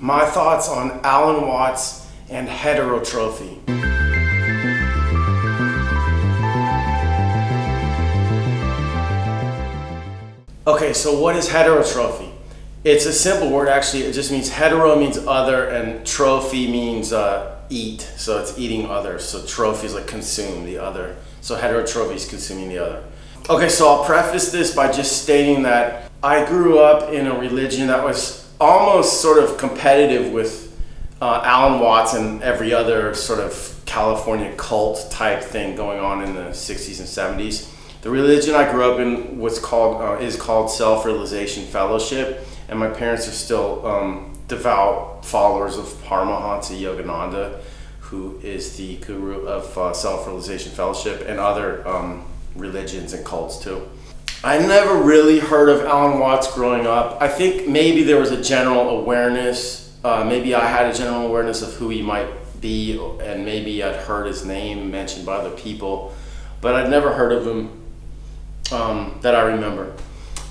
my thoughts on Alan Watts and heterotrophy. Okay, so what is heterotrophy? It's a simple word actually. It just means hetero means other and trophy means eat. So it's eating others. So trophy is like consume the other. So heterotrophy is consuming the other. Okay, so I'll preface this by just stating that I grew up in a religion that was almost sort of competitive with Alan Watts and every other sort of California cult type thing going on in the 60s and 70s. The religion I grew up in was called is called Self-Realization Fellowship, and my parents are still devout followers of Paramahansa Yogananda, who is the guru of Self-Realization Fellowship and other religions and cults too. I never really heard of Alan Watts growing up. I think maybe there was a general awareness, maybe I had a general awareness of who he might be, and maybe I'd heard his name mentioned by other people, but I'd never heard of him that I remember.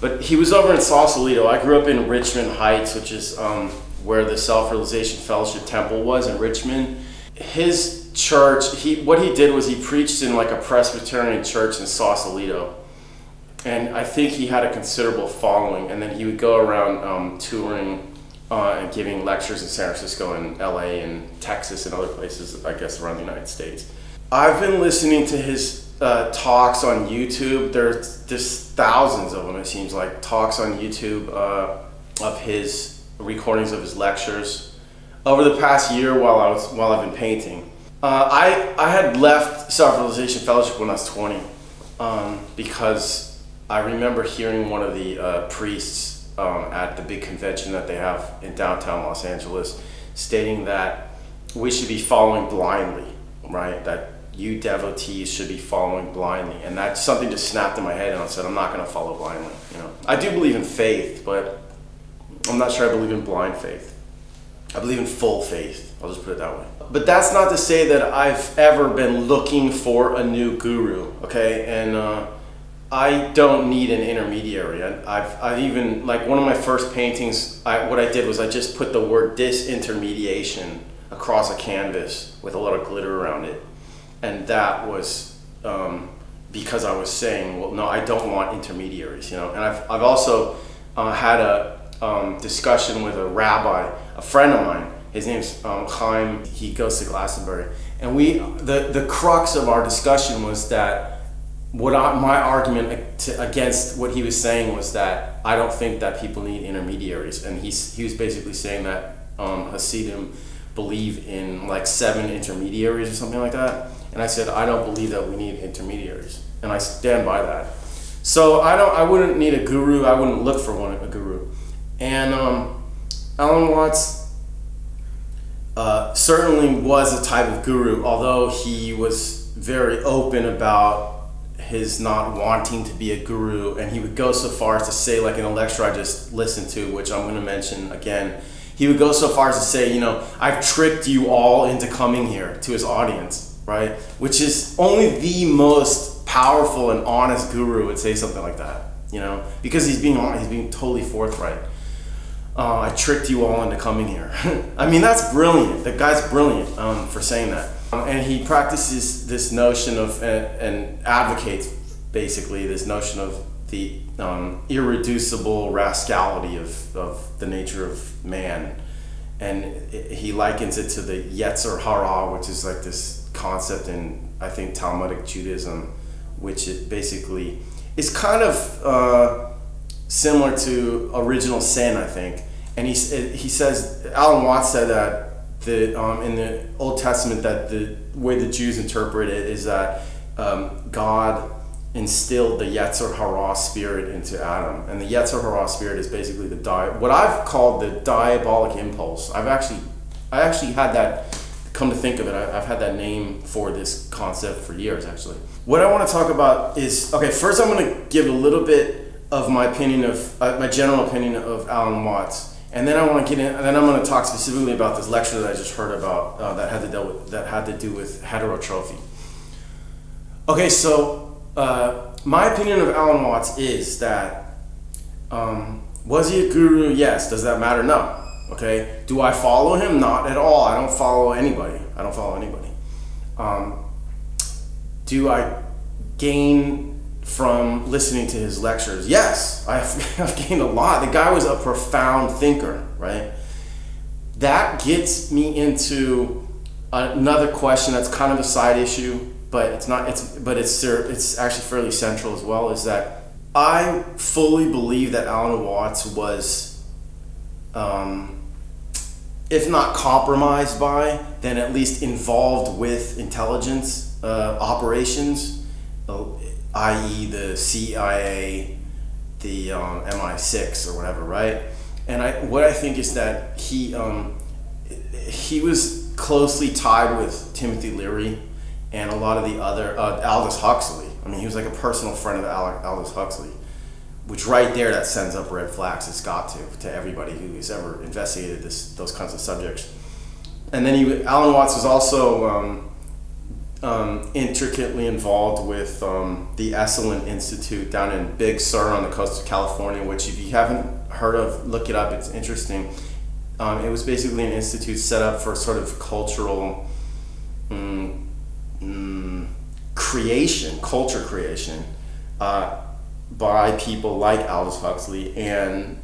But he was over in Sausalito. I grew up in Richmond Heights, which is where the Self-Realization Fellowship Temple was in Richmond. His church, what he did was he preached in like a Presbyterian church in Sausalito. And I think he had a considerable following, and then he would go around touring and giving lectures in San Francisco and LA and Texas and other places, I guess, around the United States. I've been listening to his talks on YouTube. There's just thousands of them, it seems like, talks on YouTube of his recordings of his lectures over the past year while I've been painting. I had left Self-Realization Fellowship when I was 20 because I remember hearing one of the priests at the big convention that they have in downtown Los Angeles stating that we should be following blindly, right? That you devotees should be following blindly, and that something just snapped in my head, and I said, I'm not going to follow blindly. You know, I do believe in faith, but I'm not sure I believe in blind faith. I believe in full faith. I'll just put it that way. But that's not to say that I've ever been looking for a new guru, okay? And I don't need an intermediary. I've even, like, one of my first paintings, what I did was I just put the word disintermediation across a canvas with a lot of glitter around it. And that was because I was saying, well, no, I don't want intermediaries, you know. And I've also had a discussion with a rabbi, a friend of mine. His name's Chaim. He goes to Glastonbury, and the crux of our discussion was that my argument against what he was saying was that I don't think that people need intermediaries, and he was basically saying that Hasidim believe in like 7 intermediaries or something like that. And I said, I don't believe that we need intermediaries, and I stand by that. So I wouldn't need a guru. I wouldn't look for a guru. And Alan Watts certainly was a type of guru, although he was very open about his not wanting to be a guru, and he would go so far as to say, like in a lecture I just listened to, which I'm going to mention again, he would go so far as to say, you know, I've tricked you all into coming here, to his audience. Right? Which is only the most powerful and honest guru would say something like that, you know, because he's being totally forthright. I tricked you all into coming here. I mean, that's brilliant. The guy's brilliant for saying that. And he practices this notion of, and advocates basically this notion of the irreducible rascality of the nature of man. And he likens it to the yetzer Hara, which is like this concept in, I think, talmudic Judaism, which it basically is kind of similar to original sin, I think. And he says, Alan Watts said that in the Old Testament, that the way the Jews interpret it is that God instilled the yetzer Hara spirit into Adam, and the yetzer Hara spirit is basically what I've called the diabolic impulse. I actually had that. Come to think of it, I've had that name for this concept for years, actually. What I want to talk about is, okay, first I'm going to give a little bit of my opinion of, my general opinion of Alan Watts, and then I want to get in, and then I'm going to talk specifically about this lecture that I just heard about that had to do with heterotrophy. Okay, so my opinion of Alan Watts is that, was he a guru? Yes. Does that matter? No. okay? Do I follow him? Not at all. I don't follow anybody. Do I gain from listening to his lectures? Yes, I've gained a lot. The guy was a profound thinker, right? That gets me into another question that's kind of a side issue, but it's actually fairly central as well, is that I fully believe that Alan Watts was, if not compromised by, then at least involved with intelligence operations, i.e. the CIA, the MI6 or whatever, right? And what I think is that he was closely tied with Timothy Leary and a lot of the other, Aldous Huxley. I mean, he was like a personal friend of Aldous Huxley, which right there, that sends up red flags. It's got to everybody who's ever investigated those kinds of subjects. And then Alan Watts was also intricately involved with the Esalen Institute down in Big Sur on the coast of California, which if you haven't heard of, look it up, it's interesting. It was basically an institute set up for sort of cultural culture creation by people like Aldous Huxley and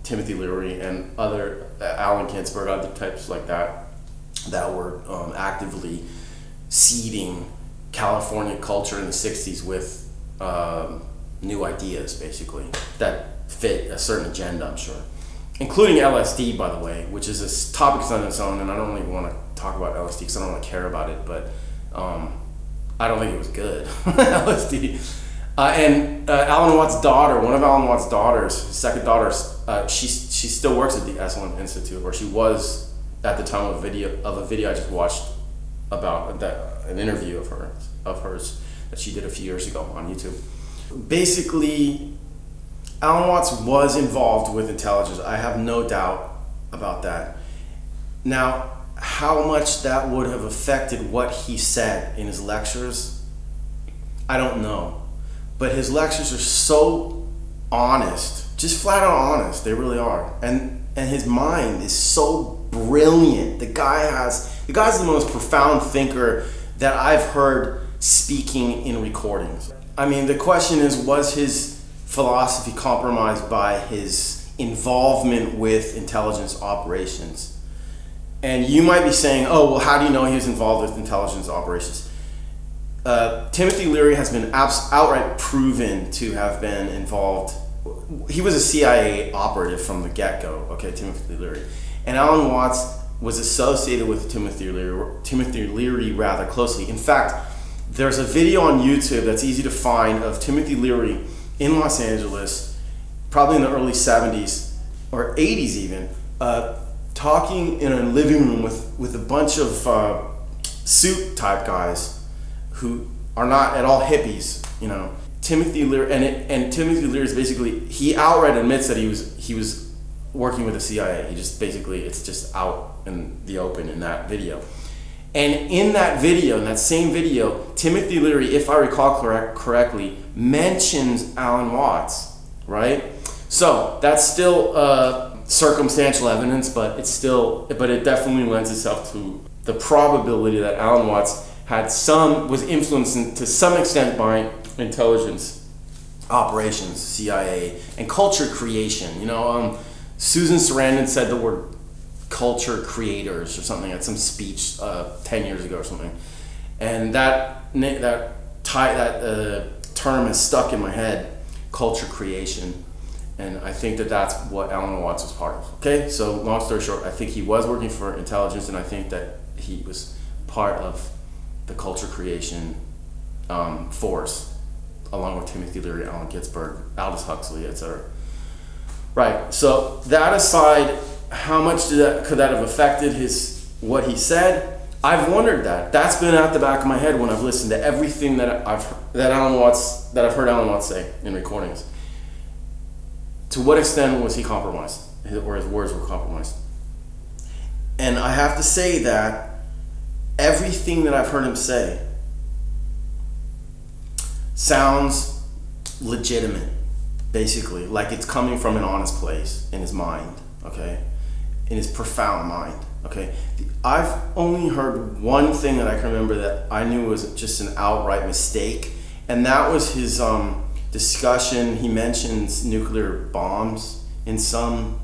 Timothy Leary and other Allen Ginsberg, other types like that were actively seeding California culture in the 60s with new ideas, basically, that fit a certain agenda, I'm sure. Including LSD, by the way, which is a topic on its own, and I don't really want to talk about LSD because I don't really care about it, but I don't think it was good, LSD. And Alan Watts' daughter, one of Alan Watts' daughters, his second daughter, she still works at the Esalen Institute, or she was at the time of a video I just watched about an interview of hers that she did a few years ago on YouTube. Basically, Alan Watts was involved with intelligence. I have no doubt about that. Now, how much that would have affected what he said in his lectures, I don't know. But his lectures are so honest, just flat out honest, they really are. And his mind is so brilliant. The guy's the most profound thinker that I've heard speaking in recordings. I mean, the question is, was his philosophy compromised by his involvement with intelligence operations? And you might be saying, oh, well, how do you know he was involved with intelligence operations? Timothy Leary has been outright proven to have been involved. He was a CIA operative from the get-go, okay, Timothy Leary. And Alan Watts was associated with Timothy Leary rather closely. In fact, there's a video on YouTube that's easy to find of Timothy Leary in Los Angeles, probably in the early 70s or 80s even, talking in a living room with a bunch of suit type guys who are not at all hippies, you know. Timothy Leary, and Timothy Leary is basically, he outright admits that he was working with the CIA. He just basically, it's just out in the open in that video. And in that video, in that same video, Timothy Leary, if I recall correctly, mentions Alan Watts, right? So that's still circumstantial evidence, but it definitely lends itself to the probability that Alan Watts was influenced to some extent by intelligence operations, CIA, and culture creation. You know, Susan Sarandon said the word culture creators or something at some speech 10 years ago or something, and that term is stuck in my head, culture creation, and I think that's what Alan Watts was part of. Okay, so long story short, I think he was working for intelligence, and I think that he was part of the culture creation force, along with Timothy Leary, Allen Ginsberg, Aldous Huxley, etc. Right. So that aside, how much could that have affected what he said? I've wondered that. That's been at the back of my head when I've listened to everything that I've heard Alan Watts say in recordings. To what extent was he compromised, or his words were compromised? And I have to say that everything that I've heard him say sounds legitimate, basically, like it's coming from an honest place in his mind, okay? in his profound mind. Okay, I've only heard one thing that I can remember that I knew was just an outright mistake, and that was his discussion. He mentions nuclear bombs in some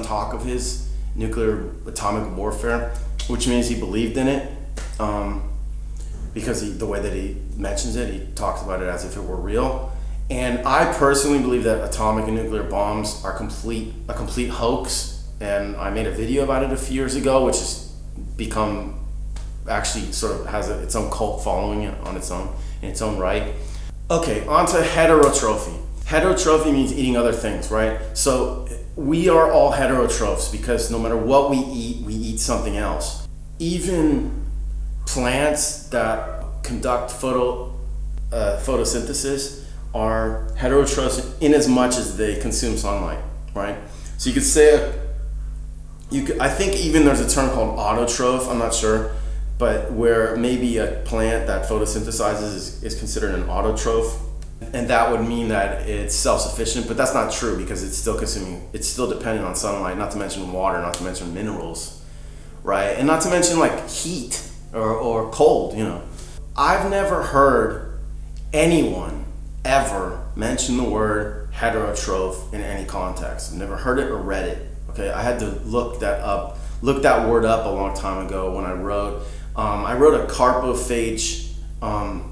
talk of his, nuclear atomic warfare, which means he believed in it, because the way that he mentions it, he talks about it as if it were real. And I personally believe that atomic and nuclear bombs are a complete hoax. And I made a video about it a few years ago, which has become, actually sort of has its own cult following on its own, in its own right. Okay, on to heterotrophy. Heterotrophy means eating other things, right? So we are all heterotrophs because no matter what we eat something else. Even plants that conduct photosynthesis are heterotrophs in as much as they consume sunlight, right? So you could say, I think even there's a term called autotroph, I'm not sure, but where maybe a plant that photosynthesizes is considered an autotroph, and that would mean that it's self-sufficient, but that's not true because it's still dependent on sunlight, not to mention water, not to mention minerals, right? And not to mention like heat or cold, you know. I've never heard anyone ever mention the word heterotroph in any context. I've never heard it or read it. Okay, I had to look that word up a long time ago when I wrote a carpophage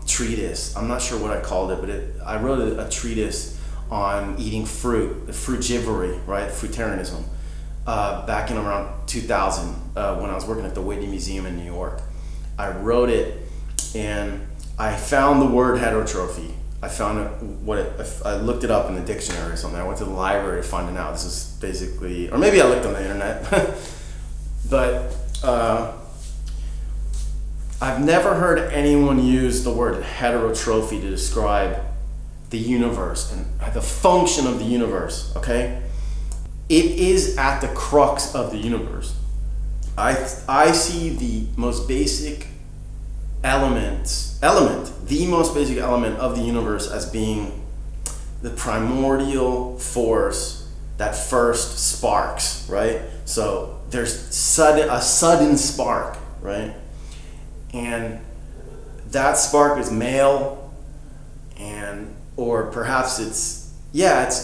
treatise. I'm not sure what I called it, but I wrote a treatise on eating fruit, the frugivory, right, fruitarianism, back in around 2000 when I was working at the Whitney Museum in New York. I wrote it, and I found the word heterotrophy. I found I looked it up in the dictionary or something. I went to the library to find it out. This is basically, or maybe I looked on the internet, but I've never heard anyone use the word heterotrophy to describe the universe and the function of the universe, okay? It is at the crux of the universe. I see the most basic the most basic element of the universe as being the primordial force that first sparks, right? So there's a sudden spark, right? And that spark is male, or perhaps it's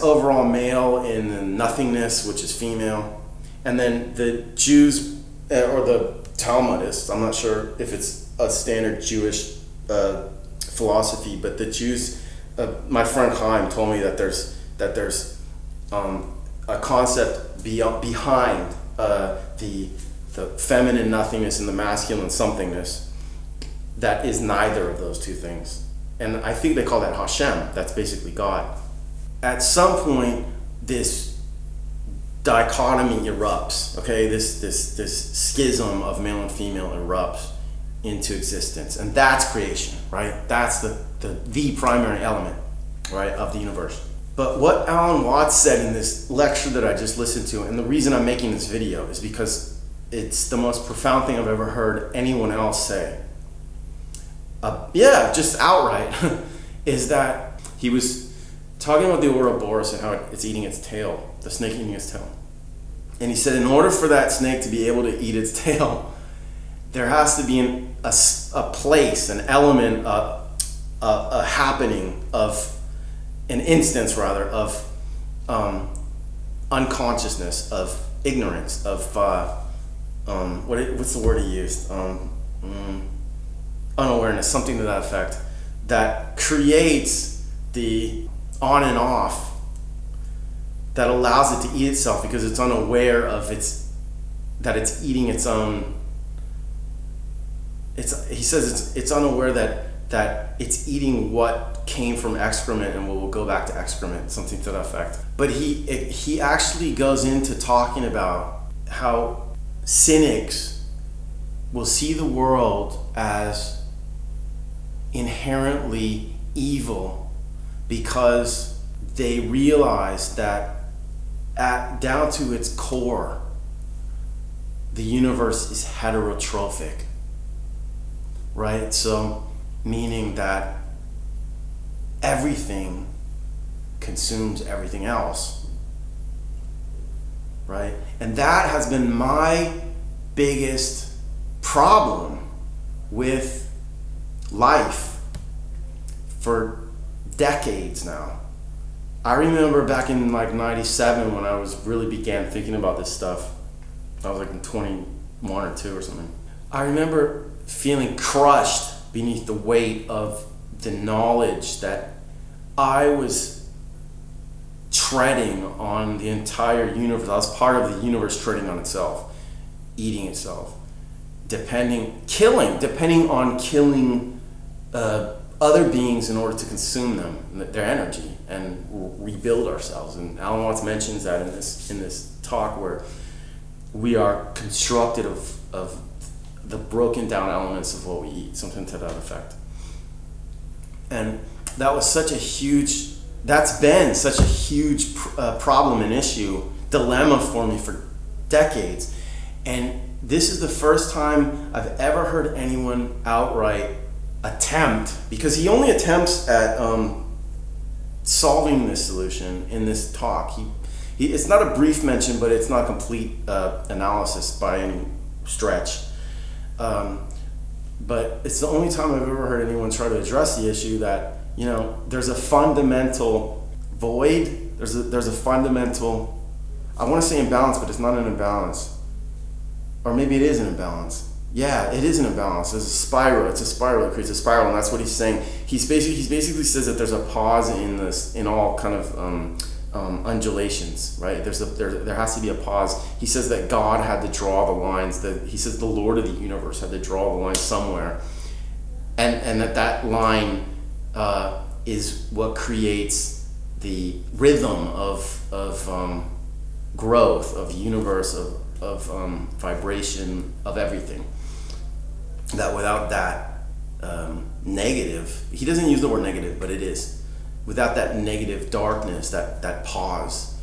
overall male in the nothingness, which is female. And then the Jews, or the Talmudists, I'm not sure if it's a standard Jewish philosophy, but the Jews, my friend Chaim told me that there's a concept behind the feminine nothingness and the masculine somethingness that is neither of those two things. And I think they call that Hashem. That's basically God. At some point, this dichotomy erupts, okay? This schism of male and female erupts into existence, and that's creation, right? That's the primary element, right, of the universe. But what Alan Watts said in this lecture that I just listened to, and the reason I'm making this video is because it's the most profound thing I've ever heard anyone else say. Just outright, is that he was talking about the Ouroboros and how it's eating its tail, the snake eating its tail. And he said in order for that snake to be able to eat its tail, there has to be a place, an element, a happening of, an instance rather, of unconsciousness, of ignorance, of, what's the word he used? Unawareness, something to that effect, that creates the on and off that allows it to eat itself because it's unaware of that it's eating its own. He says it's unaware that it's eating what came from excrement and will go back to excrement, something to that effect. But he actually goes into talking about how cynics will see the world as inherently evil because they realize that down to its core, the universe is heterotrophic. Right? So, meaning that everything consumes everything else. right? And that has been my biggest problem with life for decades now. I remember back in like 97 when I really began thinking about this stuff. I was like in 21 or 2 or something. I remember feeling crushed beneath the weight of the knowledge that I was treading on the entire universe. I was part of the universe treading on itself, eating itself, depending on killing other beings in order to consume them, their energy, and rebuild ourselves. And Alan Watts mentions that in this talk, where we are constructed of the broken down elements of what we eat, something to that effect. And that's been such a huge problem and issue, dilemma for me for decades. And this is the first time I've ever heard anyone outright attempt, because he only attempts at solving this solution in this talk. It's not a brief mention, but it's not a complete analysis by any stretch. But it's the only time I've ever heard anyone try to address the issue that, you know, there's a fundamental void, there's a fundamental, I want to say imbalance, but it's not an imbalance. Or maybe it is an imbalance. Yeah, it is an imbalance. There's a spiral. It's a spiral. It creates a spiral, and that's what he's saying. He basically says that there's a pause in all kind of undulations, right? There has to be a pause. He says that God had to draw the lines. He says the Lord of the universe had to draw the line somewhere, and that line is what creates the rhythm of growth, of universe, of vibration, of everything. That without that negative, he doesn't use the word negative, but it is. Without that negative darkness, that pause,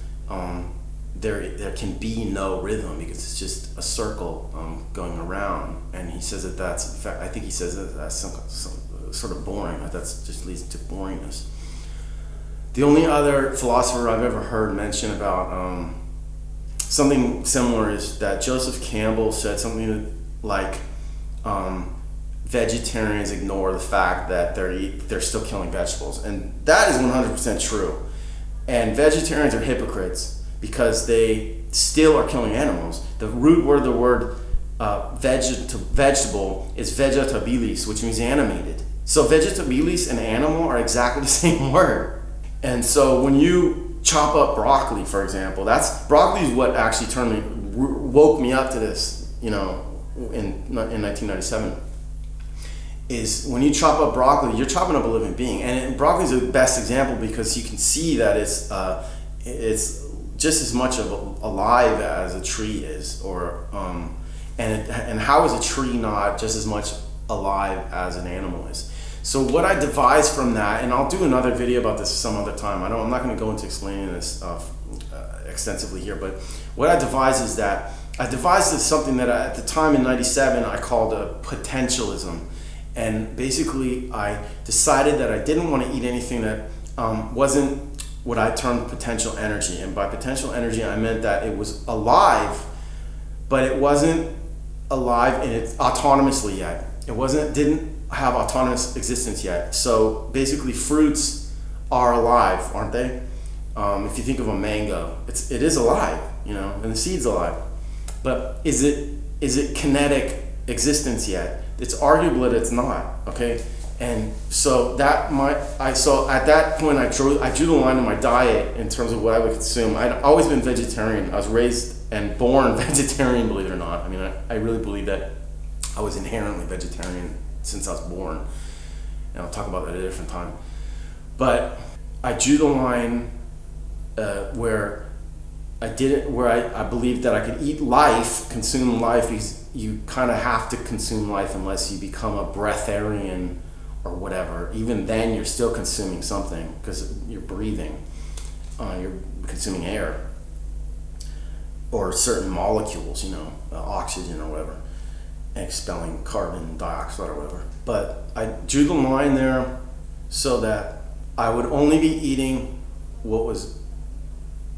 there can be no rhythm, because it's just a circle going around. And he says that that's, in fact, I think he says that that's some sort of boring. That just leads to boringness. The only other philosopher I've ever heard mention about something similar is that Joseph Campbell said something like, vegetarians ignore the fact that they're still killing vegetables, and that is 100% true. And vegetarians are hypocrites because they still are killing animals. The root word of the word vegetable is vegetabilis, which means animated. So vegetabilis and animal are exactly the same word. And so when you chop up broccoli, for example, broccoli is what actually woke me up to this, you know, in 1997, is when you chop up broccoli, you're chopping up a living being. And broccoli is the best example because you can see that it's just as much of alive as a tree is, and how is a tree not just as much alive as an animal is? So what I devised from that, and I'll do another video about this some other time. I'm not going to go into explaining this extensively here, but what I devised is that I devised something that at the time in 97 I called a potentialism. And basically I decided that I didn't want to eat anything that wasn't what I termed potential energy. And by potential energy I meant that it was alive, but it wasn't alive in it autonomously yet. Didn't have autonomous existence yet. So basically fruits are alive, aren't they? If you think of a mango, it is alive, you know, and the seed's alive. But is it kinetic existence yet? It's arguable that it's not, okay? And so at that point I drew the line in my diet in terms of what I would consume. I'd always been vegetarian. I was raised and born vegetarian, believe it or not. I mean, I really believe that I was inherently vegetarian since I was born. And I'll talk about that at a different time. But I drew the line where I believed that I could eat life, consume life, because you kind of have to consume life unless you become a breatharian or whatever. Even then you're still consuming something because you're breathing. You're consuming air or certain molecules, you know, oxygen or whatever, and expelling carbon dioxide or whatever. But I drew the line there so that I would only be eating what was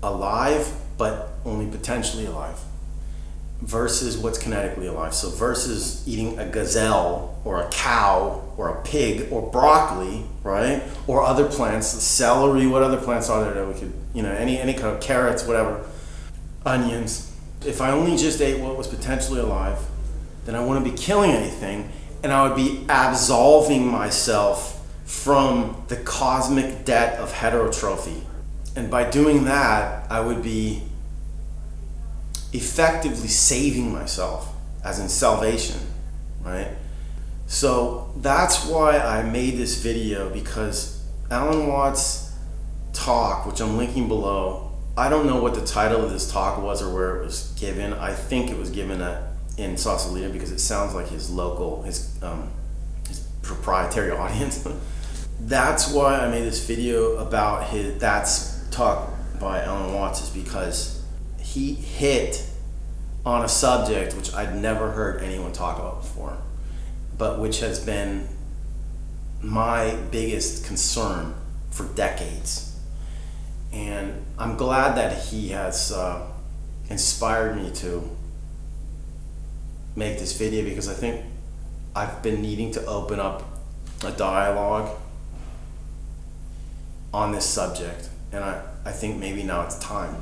alive but only potentially alive, versus what's kinetically alive. So versus eating a gazelle or a cow or a pig or broccoli, right? Or other plants, celery, what other plants are there that we could, any kind of carrots, whatever, onions. If I only just ate what was potentially alive, then I wouldn't be killing anything, and I would be absolving myself from the cosmic debt of heterotrophy. And by doing that, I would be effectively saving myself, as in salvation, right? So that's why I made this video, because Alan Watts' talk, which I'm linking below, I don't know what the title of this talk was or where it was given. I think it was given in Sausalito, because it sounds like his local, his proprietary audience. That's why I made this video about that's talk by Alan Watts, is because he hit on a subject which I'd never heard anyone talk about before, but which has been my biggest concern for decades. And I'm glad that he has inspired me to make this video, because I think I've been needing to open up a dialogue on this subject, and I think maybe now it's time.